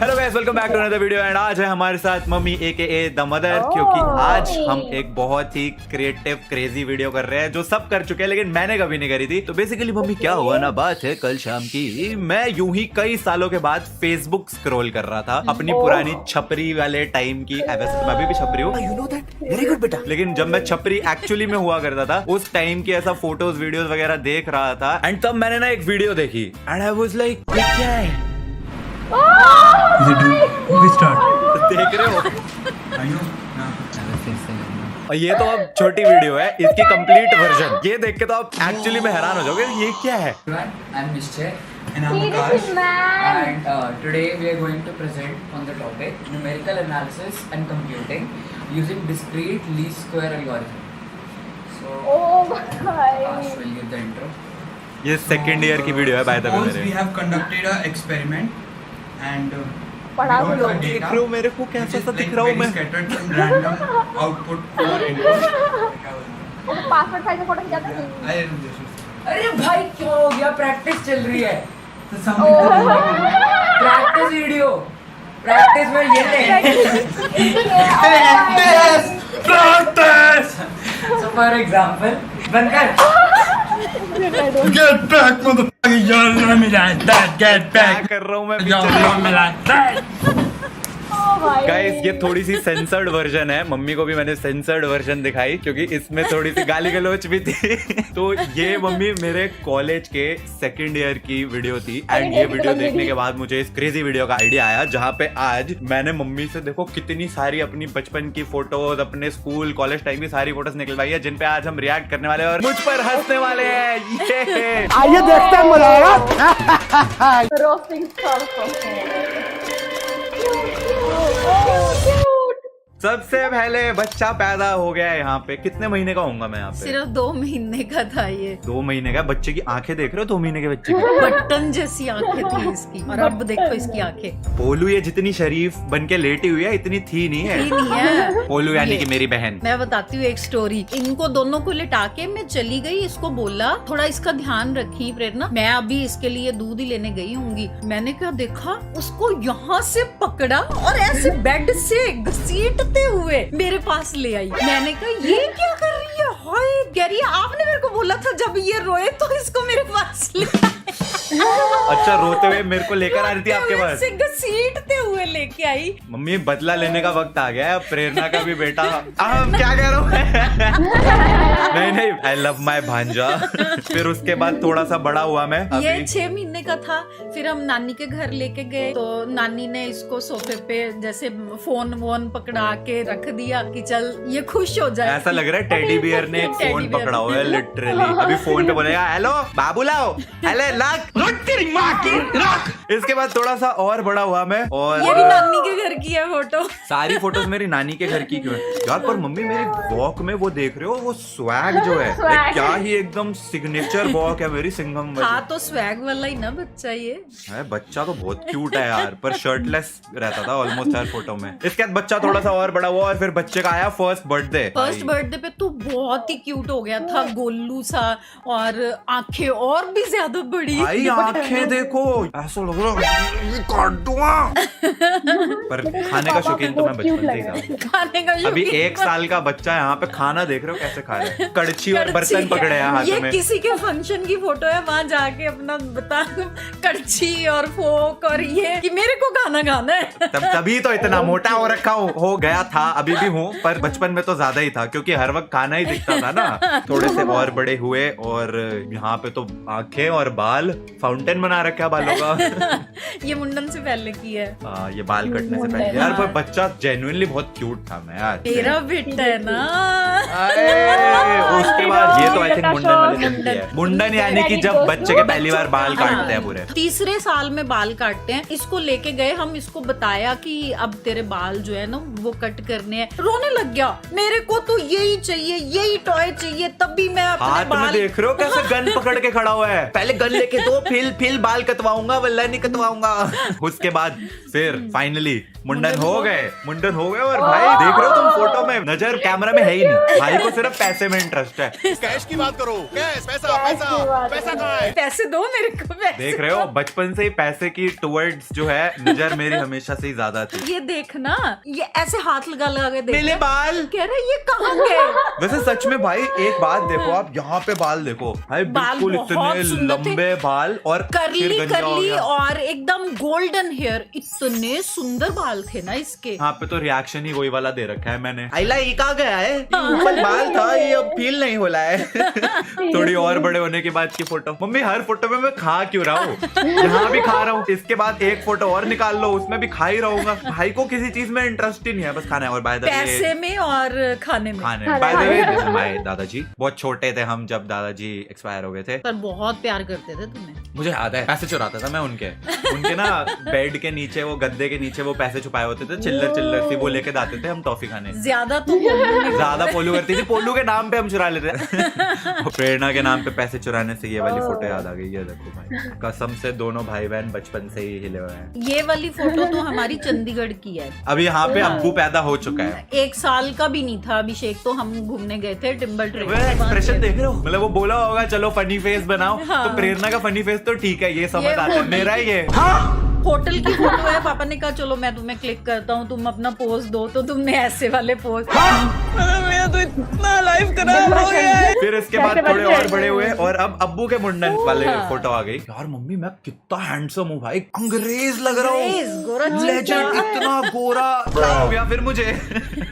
Hello guys, welcome back to another video. And आज है हमारे साथ मम्मी AKA द मदर, क्योंकि आज हम एक बहुत ही क्रिएटिव क्रेजी वीडियो कर रहे हैं जो सब कर चुके हैं लेकिन मैंने कभी नहीं करी थी। तो बेसिकली मम्मी क्या हुआ ना, बात है कल शाम की, मैं यूं ही कई सालों के बाद फेसबुक स्क्रॉल कर रहा था अपनी पुरानी छपरी वाले टाइम की। वैसे मैं भी छपरी हूँ, you know that, very good बेटा। लेकिन जब मैं छपरी एक्चुअली में हुआ करता था उस टाइम की ऐसा फोटोज वीडियोस वगैरह देख रहा था। एंड तब मैंने ना एक वीडियो देखी एंड आई वाज लाइक, क्या है देख रहे हो? और ये तो अब छोटी वीडियो है, इसकी कंप्लीट वर्जन ये देख के तो आप एक्चुअली में हैरान हो जाओगे ये क्या है। I'm Nishchay and I'm Akash, and today we are going to present on the topic numerical analysis and computing using discrete least square algorithm. So Akash will give the intro. ये second year की video है by the way. Suppose we have conducted a experiment and देख रहे हो मेरे को कैसा सा दिख रहा हूँ मैं? scattered some random output or input. Password size photo खिंचाते हैं। अरे भाई क्या हो गया? प्रैक्टिस चल रही है। प्रैक्टिस वीडियो, प्रैक्टिस में ये So for example, बनकर Get back, motherfucker! Y'all know me like that. Get क्या back! कर रहा हूँ मैं? Y'all know me like that. Guys ये थोड़ी सी सेंसर्ड वर्जन है, मम्मी को भी मैंने सेंसर्ड वर्जन दिखाई क्योंकि इसमें थोड़ी सी गाली गलौच भी थी। तो ये मम्मी मेरे कॉलेज के सेकंड ईयर की वीडियो थी एंड ये वीडियो देखने के बाद मुझे इस क्रेजी वीडियो का आइडिया आया, जहाँ पे आज मैंने मम्मी से देखो कितनी सारी अपनी बचपन की फोटोज, अपने स्कूल कॉलेज टाइम की सारी फोटोज निकलवाई है जिन पे आज हम रिएक्ट करने वाले हैं और मुझ पर हंसने वाले हैं। ये आइए देखते हैं मजा। रोस्टिंग स्टार सबसे पहले बच्चा पैदा हो गया है यहाँ पे। कितने महीने का होऊंगा मैं यहाँ पे? सिर्फ 2 महीने का था ये। 2 महीने का। बच्चे की आंखें देख रहे हो? 2 महीने के बच्चे की बटन जैसी आंखें थी इसकी, और अब देखो इसकी आंखें। पोलू ये जितनी शरीफ बन के लेटी हुई है इतनी थी नहीं है। थी नहीं है। पोलू यानी कि मेरी बहन। मैं बताती हूँ एक स्टोरी। इनको दोनों को लिटा के मैं चली गई, इसको बोला थोड़ा इसका ध्यान रखी प्रेरणा, मैं अभी इसके लिए दूध ही लेने गई होंगी। मैंने क्या देखा, उसको यहाँ से पकड़ा और ऐसे बेड से घसीटते हुए मेरे पास ले आई। मैंने कहा ये क्या कर रही है? हाय कह रही है आपने मेरे को बोला था जब ये रोए तो इसको मेरे पास ले आए। अच्छा, रोते हुए मेरे को लेकर आ रही थी आपके पास? से घसीटते हुए लेके आई। मम्मी बदला लेने का वक्त आ गया है, प्रेरणा का भी बेटा। क्या कह रहा हूँ? नहीं, आई लव माय भांजा। फिर उसके बाद थोड़ा सा बड़ा हुआ मैं। ये 6 महीने का था। फिर हम नानी के घर लेके गए तो नानी ने इसको सोफे पे जैसे फोन वोन पकड़ा के रख दिया कि चल ये खुश हो जाए। ऐसा लग रहा है टेडी बियर ने फोन पकड़ा हुआ है लिटरली। अभी फोन पे बोलेगा हेलो बाबू लाओ, हेलो रख तेरी माँ की रख। इसके बाद थोड़ा सा और बड़ा हुआ मैं, और ये भी नानी के घर की है फोटो। सारी फोटोज मेरी नानी के घर की क्यों है यार? पर मम्मी मेरी वॉक में वो देख रहे हो, वो स्वैग जो है क्या ही एकदम सिग्नेचर वॉक है मेरी सिंघम वाली। हाँ तो स्वैग वाला ही ना बच्चा ये है। बच्चा तो बहुत क्यूट है यार, पर शर्टलेस रहता था ऑलमोस्ट हर फोटो में। इसके बाद बच्चा थोड़ा सा और बड़ा हुआ और फिर बच्चे का आया फर्स्ट बर्थडे। फर्स्ट बर्थडे पे तो बहुत ही क्यूट हो गया था, गोलू सा, और आंखें और भी ज्यादा बड़ी। भाई आंखें देखो, ऐसा लग रहा है काट दूंगा। पर खाने का शौकीन तो मैं बचपन से ही था। खाने का अभी शौकीन 1 साल का बच्चा यहाँ पे खाना देख रहे हो कैसे खा रहा है? कड़छी और बर्तन पकड़े हैं हाथ ये में। किसी के फंक्शन की फोटो है, वहाँ जाके अपना बता कड़छी और फोक और ये कि मेरे को खाना खाना है। तभी तो इतना मोटा हो रखा हो गया था, अभी भी हूँ, पर बचपन में तो ज्यादा ही था क्योंकि हर वक्त खाना ही दिखता था ना। थोड़े से और बड़े हुए और यहाँ पे तो आंखें और बाल, फाउंटेन बना रखा है बालों का। ये मुंडन से पहले की है। ये बाल कटने से पहले यार, पर बच्चा जेन्युइनली बहुत क्यूट था मैं यार। तेरा बेटा है ना। अरे उसके बाद ये तो आई थिंक मुंडन वाले दिन की है। मुंडन यानी कि जब बच्चे के पहली बार बाल काटते हैं पूरे। तीसरे साल में बाल काटते हैं। इसको लेके गए हम, इसको बताया कि अब तेरे बाल जो है ना वो कट करने हैं। रोने लग गया, मेरे को तो यही चाहिए, यही टॉय चाहिए। तभी मैं अपने हाथ में बाल देख रहे हो कैसे गन पकड़ के खड़ा हुआ है। पहले गन लेके दो, फिर बाल कटवाऊंगा, वल्ला नहीं कटवाऊंगा। उसके बाद फिर फाइनली मुंडन हो गए और भाई देख रहे हो तुम फोटो में नजर कैमरा में है ही नहीं। भाई को सिर्फ पैसे में इंटरेस्ट है। कैश की बात करो, कैश, पैसा कहाँ है? पैसे दो मेरे को, पैसे देख रहे हो बचपन से ही पैसे की टुवर्ड्स जो है नजर मेरी हमेशा से ही ज्यादा थी। ये देखना, ये ऐसे हाथ लगा लगा के मेरे देख, बाल कह रहे ये कहाँ गए। वैसे सच में भाई एक बात देखो, आप यहाँ पे बाल देखो भाई, बाल बिल्कुल बहुत इतने सुंदर थे। लंबे बाल और करली फिर गंजा हो करली गया। और एकदम गोल्डन हेयर, इतने सुंदर बाल थे ना इसके। यहाँ पे तो रिएक्शन ही वही वाला दे रखा है मैंने। आइला ये कहाँ गया है, ऊपर बाल था ये अब फील नहीं हो रहा है। थोड़ी और बड़े होने के बाद की फोटो। मम्मी हर फोटो में मैं खा क्यों रहा हूँ, यहाँ भी खा रहा हूँ, इसके बाद एक फोटो और निकाल लो उसमें भी खा ही रहूंगा। भाई को किसी चीज में इंटरेस्ट ही नहीं है, बस खाना है। और बाय द वे पैसे में और खाने में। बाय द वे माय दादाजी बहुत छोटे थे हम जब दादाजी एक्सपायर हो गए थे, पर बहुत प्यार करते थे तुम्हें। मुझे याद है पैसे चुराता था मैं उनके ना बेड के नीचे, वो गद्दे के नीचे वो पैसे छुपाए होते थे, चिल्लर चिल्लर सी, वो लेके जाते थे हम टॉफी खाने। ज्यादा तो ज्यादा पोलू करती थी, पोलू के नाम पे हम चुरा लेते और प्रेरणा के नाम पे पैसे चुराने से ये वाली फोटो याद आ गई। ये देखो भाई, कसम से दोनों भाई बहन बचपन से ही हिले हुए हैं। ये वाली फोटो तो हमारी चंडीगढ़ की है। अभी यहाँ पे अब्बू पैदा हो चुका है। 1 साल का भी नहीं था अभिषेक, तो हम घूमने गए थे टिम्बर ट्रेन। एक्सप्रेशन देख रहे हो, मतलब वो बोला होगा चलो फनी फेस बनाओ, तो प्रेरणा का फनी फेस तो ठीक है, ये समझ आता है। मेरा ये होटल की फोटो है, पापा ने कहा चलो मैं तुम्हें क्लिक करता हूँ, तुम अपना पोज दो, तो तुमने ऐसे वाले पोज। मेरा तो इतना लाइफ खराब हो गया है। फिर इसके बाद थोड़े और बड़े हुए और अब अब्बू के मुंडन वाले फोटो आ गई। यार मम्मी मैं कितना हैंडसम हूँ भाई, अंग्रेज लग रहा हूँ, लेजेंड, इतना गोरा हो गया फिर मुझे।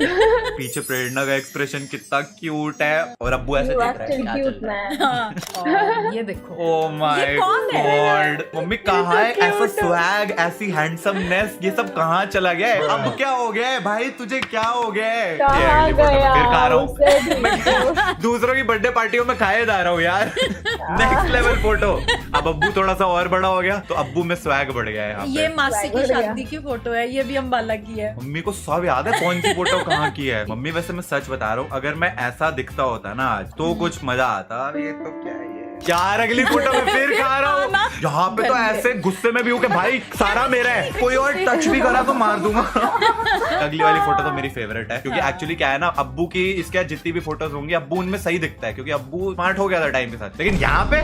पीछे प्रेरणा का एक्सप्रेशन कितना क्यूट है और अब्बू ऐसे देख रहा है क्या चल रहा है। हाँ, ये देखो, ओह माय ये कौन है? गॉड, मम्मी कहाँ है ऐसा स्वैग, ऐसी हैंडसमनेस, ये सब कहाँ चला गया है? अब क्या हो गया है भाई, तुझे क्या हो गया है? ये अगली फोटो में फिर खा रहा हूँ। दूसरों की बर्थडे पार्टियों में खाए जा रहा हूँ यार। Next level photo. अब अब्बू थोड़ा सा और बड़ा हो गया तो अब्बू में स्वैग बढ़ गया है यहाँ ये पे। मासी की शादी की फोटो है, ये भी अम्बाला की है। मम्मी को सब याद है कौन सी फोटो कहाँ की है। मम्मी वैसे मैं सच बता रहा हूँ, अगर मैं ऐसा दिखता होता ना आज तो कुछ मजा आता। ये तो क्या है यार, अगली फोटो में फिर खा रहा हूँ। यहाँ पे तो ऐसे गुस्से में भी हूँ कि भाई सारा मेरा है, कोई और टच भी करा तो मार दूंगा। अगली वाली फोटो तो मेरी फेवरेट है, क्योंकि एक्चुअली क्या है ना, अब्बू की इसके जितनी भी फोटोज होंगी अब्बू उनमें सही दिखता है, क्योंकि अब्बू स्मार्ट हो गया था टाइम के साथ। लेकिन यहाँ पे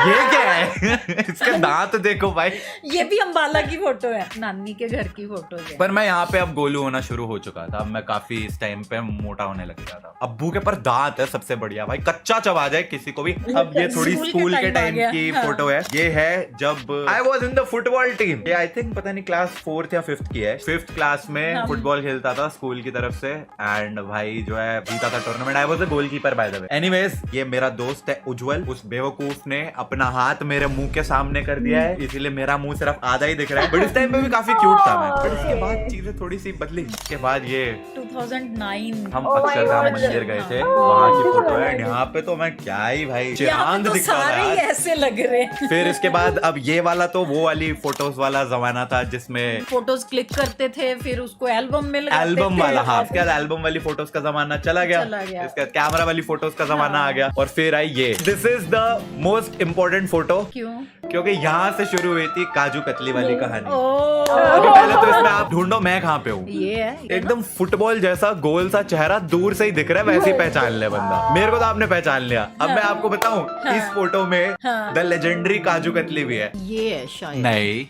ये क्या है, इसके दांत देखो भाई। ये भी अम्बाला की फोटो है, नानी के घर की फोटो है। पर मैं यहाँ पे अब गोलू होना शुरू हो चुका था, अब मैं काफी इस टाइम पे मोटा होने लग गया था। अब्बू के पर दांत है सबसे बढ़िया भाई, कच्चा चबा जाए किसी को भी। अब ये थोड़ी स्कूल के टाइम की फोटो है। ये है जब I was in the football team. ये आई थिंक पता नहीं क्लास 4th या 5th की है। 5th क्लास में फुटबॉल खेलता था स्कूल की तरफ से, एंड भाई जो है जीता था tournament. I was a goalkeeper by the way. Anyways, ये मेरा दोस्त है उज्जवल। उस बेवकूफ ने अपना हाथ मेरे मुंह के सामने कर दिया है, इसीलिए मेरा मुंह सिर्फ आधा ही दिख रहा है। बट इस टाइम पे भी काफी क्यूट था मैं। बट इसके बाद चीजें थोड़ी सी बदली। इसके बाद ये 2009 हम अक्षरधाम मंदिर गए थे, वहाँ की फोटो है। यहाँ पे तो मैं क्या ही भाई चांद तो दिखता सारे ही था। ऐसे लग रहे हैं। फिर इसके बाद अब ये वाला तो वो वाली फोटोज वाला जमाना था जिसमें फोटोज क्लिक करते थे, फिर उसको एल्बम में लगाते एल्बम थे। वाला, हाँ, इसके बाद एल्बम वाली फोटोज का जमाना चला गया। इसके बाद कैमरा वाली फोटोज का जमाना आ गया और फिर आई ये। This is the most important photo. क्यों? क्योंकि यहाँ से शुरू हुई थी काजू कतली वाली कहानी। ओ, अभी पहले तो इसमें आप ढूंढो मैं कहाँ पे हूँ। ये है एकदम फुटबॉल जैसा गोल सा चेहरा दूर से ही दिख रहा है, वैसे ही पहचान ले बंदा। मेरे को तो आपने पहचान लिया। अब मैं आपको बताऊं, इस फोटो में द लेजेंडरी काजू कतली भी है। ये है शायद। नहीं,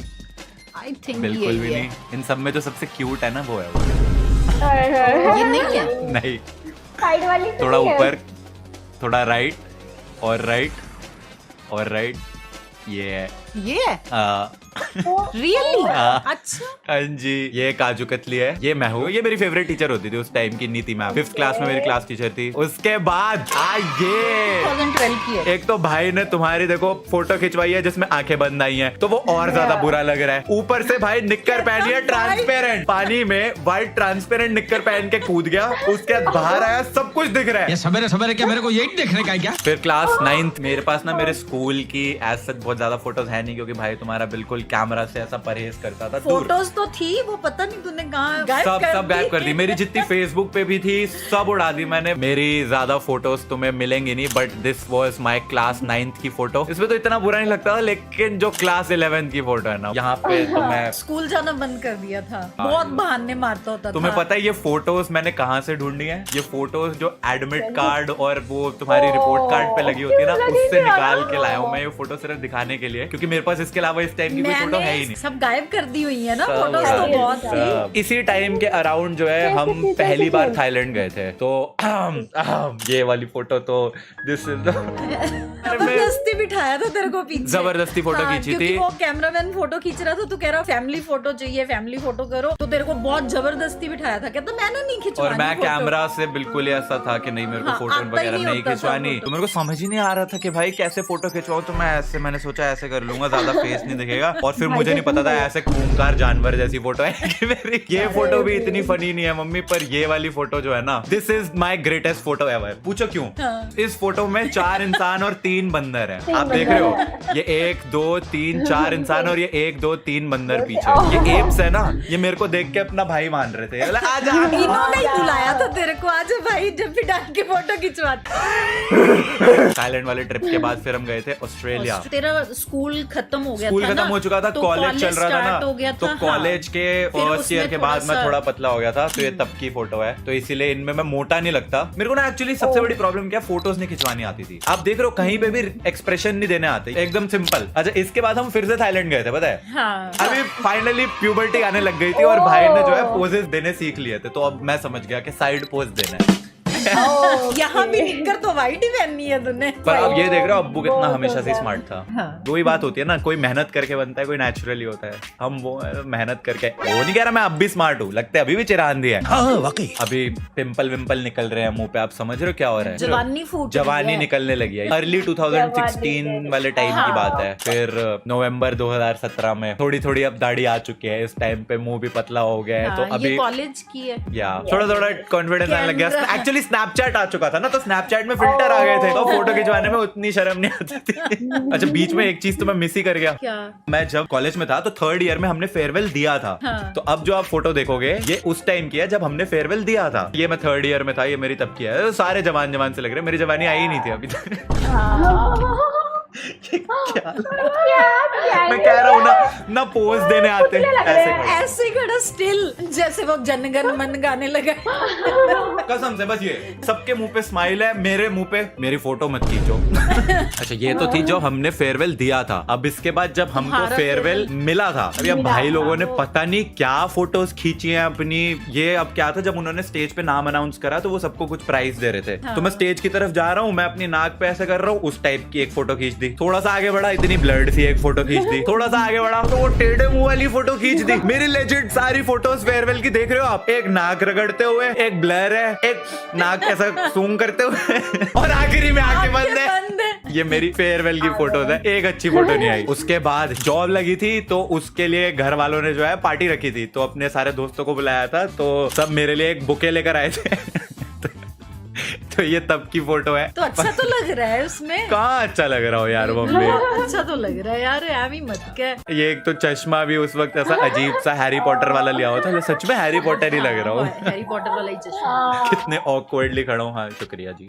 आई थिंक बिल्कुल भी नहीं। इन सब में जो सबसे क्यूट है ना वो है वो। ये नहीं है। नहीं, साइड वाली तो थोड़ा नहीं है। ऊपर, थोड़ा राइट और राइट और राइट, ये है। ये है रियली? अच्छा, हाँ जी, ये काजू कतली है। ये मैं हूँ। ये मेरी फेवरेट टीचर होती थी उस टाइम की, नीति मैम। 5th क्लास में मेरी क्लास टीचर थी। उसके बाद ये 2012 की है। एक तो भाई ने तुम्हारी देखो फोटो खिंचवाई है जिसमें आंखें बंद आई हैं, तो वो और ज्यादा बुरा लग रहा है। ऊपर से भाई निक्कर पहनी है ट्रांसपेरेंट, पानी में व्हाइट ट्रांसपेरेंट निक्कर पहन के कूद गया। उसके बाद बाहर आया, सब कुछ दिख रहा है। ये सवेरे सवेरे क्या मेरे को यही देखने का है क्या? फिर क्लास 9th, मेरे पास ना मेरे स्कूल की एज सच बहुत ज्यादा फोटोज है है नहीं, क्योंकि भाई तुम्हारा बिल्कुल कैमरा से ऐसा परहेज करता था। दूर। फोटोज तो थी, वो पता नहीं तूने कहाँ गायब सब गायब कर दी। मेरी जितनी फेसबुक पे भी थी सब उड़ा दी मैंने। मेरी ज्यादा फोटोज तुम्हें मिलेंगी नहीं, but this was my class 9th की फोटो। इसमें तो इतना बुरा नहीं लगता था, लेकिन जो क्लास 11th की फोटो है ना, यहाँ पे तो मैं स्कूल जाना बंद कर दिया था, बहुत बहाने मारता होता था। तुम्हें पता है ये फोटोज मैंने कहाँ से ढूंढी है? ये फोटोज जो एडमिट कार्ड और वो तुम्हारी रिपोर्ट कार्ड पे लगी होती है ना, उससे निकाल के लाया हूँ मैं ये फोटो, सिर्फ दिखाने के लिए, क्योंकि मेरे पास इसके अलावा इस टाइम की कोई फोटो है ही नहीं। सब गायब कर दी हुई है ना फोटोज तो बहुत थी। इसी टाइम के अराउंड जो है हम पहली बार थाईलैंड गए थे, तो ये वाली फोटो तो दिस जबरदस्ती बिठाया था तेरे को पीछे, जबरदस्ती फोटो खींची थी। वो कैमरामैन फोटो खींच रहा था, तू कह रहा फैमिली फोटो चाहिए, फैमिली फोटो करो, तो तेरे को बहुत जबरदस्ती बिठाया था। कहता मैंने नहीं खिंचवानी। और मैं कैमरा से बिल्कुल ही ऐसा था कि नहीं, मेरे को फोटो वगैरह नहीं खिंचवानी। तो मेरे को समझ ही नहीं आ रहा था कि भाई कैसे फोटो खिंचवाऊं, तो मैंने सोचा ऐसे कर लूंगा, ज्यादा फेस नहीं दिखेगा। और फिर मुझे नहीं पता था ऐसे खूंखार जानवर जैसी फोटो है कि मेरी ये फोटो भी इतनी फनी नहीं है मम्मी, पर ये वाली फोटो जो है ना, this is my greatest photo ever. पूछो क्यों? इस फोटो में 4 इंसान और 3 बंदर है। आप देख रहे हो, ये 1 2 3 4 इंसान और ये 1 2 3 बंदर पीछे। ये एप्स है ना, ये मेरे को देख के अपना भाई मान रहे थे। आजा, इन्होंने ही बुलाया था तेरे को, आज भाई जब भी डाल के फोटो खिंचवाते। थाईलैंड वाले ट्रिप के बाद फिर हम गए थे ऑस्ट्रेलिया। तेरा स्कूल खत्म हो गया था, स्कूल खत्म हो चुका था, तो कॉलेज चल रहा था हो गया ना, तो था, कॉलेज के फर्स्ट ईयर के बाद मैं थोड़ा पतला हो गया था, तो ये तब की फोटो है, तो इसीलिए इनमें मैं मोटा नहीं लगता। मेरे को ना एक्चुअली सबसे बड़ी प्रॉब्लम क्या, फोटोज नहीं खिंचवानी आती थी। आप देख रहे हो कहीं पे भी एक्सप्रेशन नहीं देने आते, एकदम सिंपल। अच्छा, इसके बाद हम फिर से थाईलैंड गए थे, पता है? हाँ। अभी फाइनली प्यूबर्टी आने लग गई थी और भाई ने जो है पोजेस देने सीख लिए थे, तो अब मैं समझ गया कि साइड पोज देना है। यहाँ भी निककर तो वाइट ही पहननी है तूने। पर अब ये देख रहे हो अब्बू कितना हमेशा से स्मार्ट था। हाँ। दो ही बात होती है ना, कोई मेहनत करके बनता है, कोई नेचुरली होता है। हम वो मेहनत करके, वो नहीं कह रहा मैं अब भी स्मार्ट हूँ, लगता है अभी भी चिरांदी है। वाकई अभी पिंपल विंपल निकल रहे हैं मुंह पे, आप समझ रहे हो क्या हो रहा है? जवानी फूट जवानी निकलने लगी है। अर्ली 2016 वाले टाइम की बात है। फिर नवंबर 2017 में थोड़ी थोड़ी अब दाढ़ी आ चुकी है, इस टाइम पे मुंह भी पतला हो गया है। तो अभी कॉलेज की है, या थोड़ा थोड़ा कॉन्फिडेंस आने लग गया। एक्चुअली स्नैपचैट आ चुका था ना, तो स्नैपचैट में फिल्टर आ गए थे, तो फोटो खिंचवाने में उतनी शर्म नहीं आती थी। अच्छा, बीच में एक चीज तो मैं मिस ही कर गया। क्या? मैं जब कॉलेज में था तो 3rd ईयर में हमने फेयरवेल दिया था। हाँ। तो अब जो आप फोटो देखोगे ये उस टाइम की है जब हमने फेयरवेल दिया था। ये मैं 3rd ईयर में था, ये मेरी तब की है। तो सारे जवान जवान से लग रहे, मेरी जवानी आई ही नहीं थी अभी तक। मैं कह रहा हूँ ना पोज देने आते ऐसे खड़ा स्टिल, जैसे वो जनगण मन गाने लगा। कसम से, बस ये सबके मुंह पे स्माइल है, मेरे मुंह पे मेरी फोटो मत खींचो। अच्छा, ये तो थी जो हमने फेयरवेल दिया था। अब इसके बाद जब हमको फेयरवेल मिला था, अभी अब भाई लोगों ने पता नहीं क्या फोटोज खींची हैं अपनी। ये अब क्या था, जब उन्होंने स्टेज पे नाम अनाउंस करा तो वो सबको कुछ प्राइज दे रहे थे। तो मैं स्टेज की तरफ जा रहा हूँ, मैं अपनी नाक पे ऐसे कर रहा हूँ, उस टाइप की एक फोटो खींच दी। थोड़ा सा आगे बढ़ा, इतनी ब्लड सी एक फोटो खींच दी। थोड़ा सा आगे बढ़ा तो वो टेढ़े मुंह वाली फोटो खींच दी। मेरी लेजिट सारी फोटोज फेयरवेल की देख रहे हो आप, एक नाक रगड़ते हुए, एक ब्लर है, एक नाक ऐसा सूंघ करते हुए और आखिरी में आंखें बंद है। ये मेरी फेयरवेल की फोटोज है, एक अच्छी फोटो नहीं आई। उसके बाद जॉब लगी थी, तो उसके लिए घर वालों ने जो है पार्टी रखी थी, तो अपने सारे दोस्तों को बुलाया था, तो सब मेरे लिए एक बुके लेकर आए थे। तो ये तब की फोटो है। तो अच्छा तो लग रहा है उसमें। कहाँ अच्छा लग रहा हो यार मम्मी? अच्छा तो लग रहा है यार, एमी मत कह। ये एक तो चश्मा भी उस वक्त ऐसा अजीब सा हैरी पॉटर वाला लिया हुआ था, सच में हैरी पॉटर ही लग रहा हूँ। हैरी पॉटर वाला ही चश्मा। कितने ऑकवर्डली खड़ा हूँ। हाँ, शुक्रिया जी।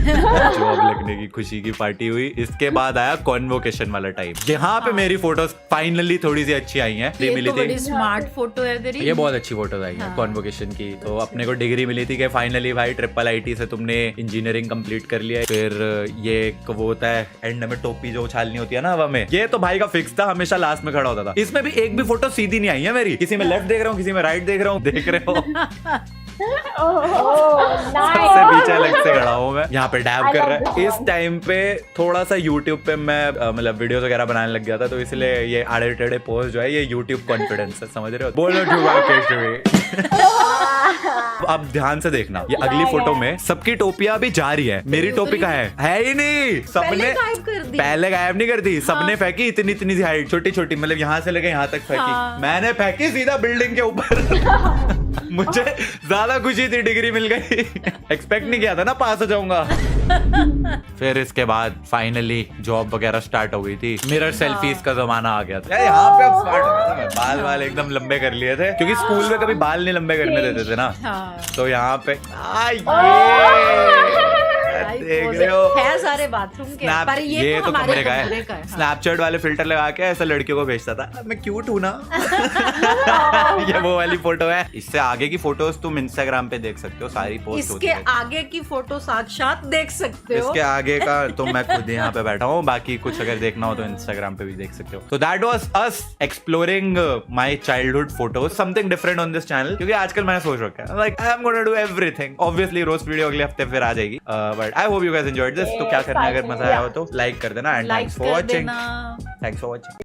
जॉब लगने की खुशी की पार्टी हुई। इसके बाद आया कॉन्वोकेशन वाला टाइम, यहाँ पे मेरी फोटोज फाइनली थोड़ी सी अच्छी आई हैं। ये मिली तो बड़ी स्मार्ट फोटो है तेरी। ये बहुत अच्छी फोटोज आई हैं कॉन्वोकेशन की। तो अपने को डिग्री मिली थी कि फाइनली भाई IIIT से तुमने इंजीनियरिंग कंप्लीट कर लिया है। फिर ये एक वो होता है एंड में टोपी जो उछालनी होती है ना हवा में, ये तो भाई का फिक्स था, हमेशा लास्ट में खड़ा होता था। इसमें भी एक भी फोटो सीधी नहीं आई है मेरी, किसी में लेफ्ट देख रहा हूँ, किसी में राइट देख रहा हूँ। देख रहे हो सबसे पीछे अलग से खड़ा हूँ मैं, यहाँ पे डैब कर रहा है। इस टाइम पे थोड़ा सा यूट्यूब पे मैं मतलब वीडियोस वगैरह बनाने लग गया था, तो इसलिए ये आड़े टेढ़े पोज जो है ये यूट्यूब कॉन्फिडेंस है, समझ रहे हो? बोलो अब ध्यान से देखना, ये अगली फोटो में सबकी टोपियां भी जा रही है, मेरी टोपी कहाँ है ही नहीं। सबने पहले गायब नहीं कर दी, सबने फेंकी इतनी इतनी सी हाइट, छोटी छोटी, मतलब यहाँ से लेके यहाँ तक फेंकी। मैंने फेंकी सीधा बिल्डिंग के ऊपर। मुझे ज्यादा खुशी थी, डिग्री मिल गई। एक्सपेक्ट नहीं किया था ना पास हो जाऊंगा। फिर इसके बाद फाइनली जॉब वगैरह स्टार्ट हो गई थी, मिरर सेल्फीज का जमाना आ गया था। यार यहाँ पे अब स्टार्ट हो गया था, मैं बाल वाल एकदम लंबे कर लिए थे क्योंकि स्कूल में कभी बाल नहीं लंबे करने देते थे ना। हाँ। तो यहाँ पे भाई देख पोज रहे हो है सारे बाथरूम के, Snap- पर ये तो हमारे कमरे का कमरे है। का है। हाँ। स्नैपचैट वाले फिल्टर लगा के ऐसा लड़कियों को भेजता था, मैं क्यूट हूँ ना। ये वो वाली फोटो है। इससे आगे की फोटोज तुम इंस्टाग्राम पे देख सकते हो, सारी पोस्ट होती इसके है। आगे की फोटो साक्षात देख सकते हो। इसके आगे का तो मैं खुद यहाँ पे बैठा हूँ, बाकी कुछ अगर देखना हो तो इंस्टाग्राम पे भी देख सकते हो। तो that was us exploring my childhood photos, something different on this channel, क्योंकि आजकल मैंने सोच रखा है like I am gonna do everything. Obviously roast video अगले हफ्ते फिर आ जाएगी, but I hope you guys enjoyed this. तो क्या करना है, अगर मजा आया हो तो लाइक कर देना एंड लाइक थैंक्स फॉर कर वाचिंग। देना। Thanks for watching.